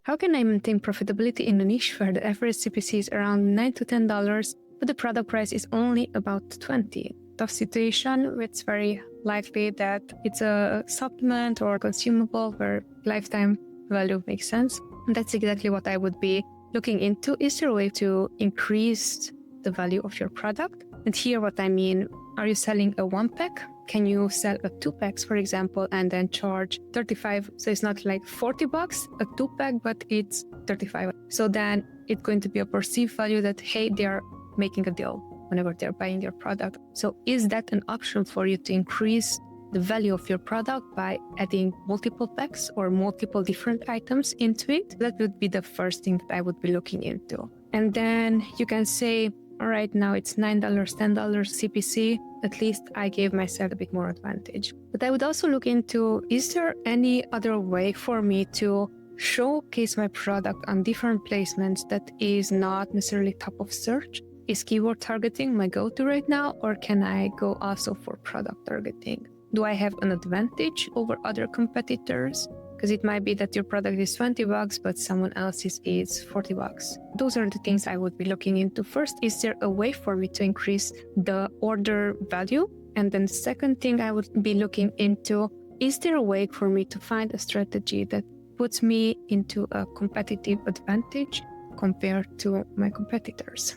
How can I maintain profitability in a niche where the average CPC is around $9 to $10, but the product price is only about $20? Tough situation. It's very likely that it's a supplement or consumable where lifetime value makes sense. And that's exactly what I would be looking into. Is there a way to increase the value of your product? And here what I mean, are you selling a 1-pack? Can you sell a 2-packs, for example, and then charge $35? So it's not like $40, a 2-pack, but it's $35. So then it's going to be a perceived value that, hey, they are making a deal whenever they're buying your product. So is that an option for you to increase the value of your product by adding multiple packs or multiple different items into it? That would be the first thing that I would be looking into. And then you can say, all right, now it's $9, $10 CPC. At least I gave myself a bit more advantage. But I would also look into, is there any other way for me to showcase my product on different placements that is not necessarily top of search? Is keyword targeting my go-to right now, or can I go also for product targeting? Do I have an advantage over other competitors? Because it might be that your product is $20, but someone else's is $40. Those are the things I would be looking into. First, is there a way for me to increase the order value? And then the second thing I would be looking into, is there a way for me to find a strategy that puts me into a competitive advantage compared to my competitors?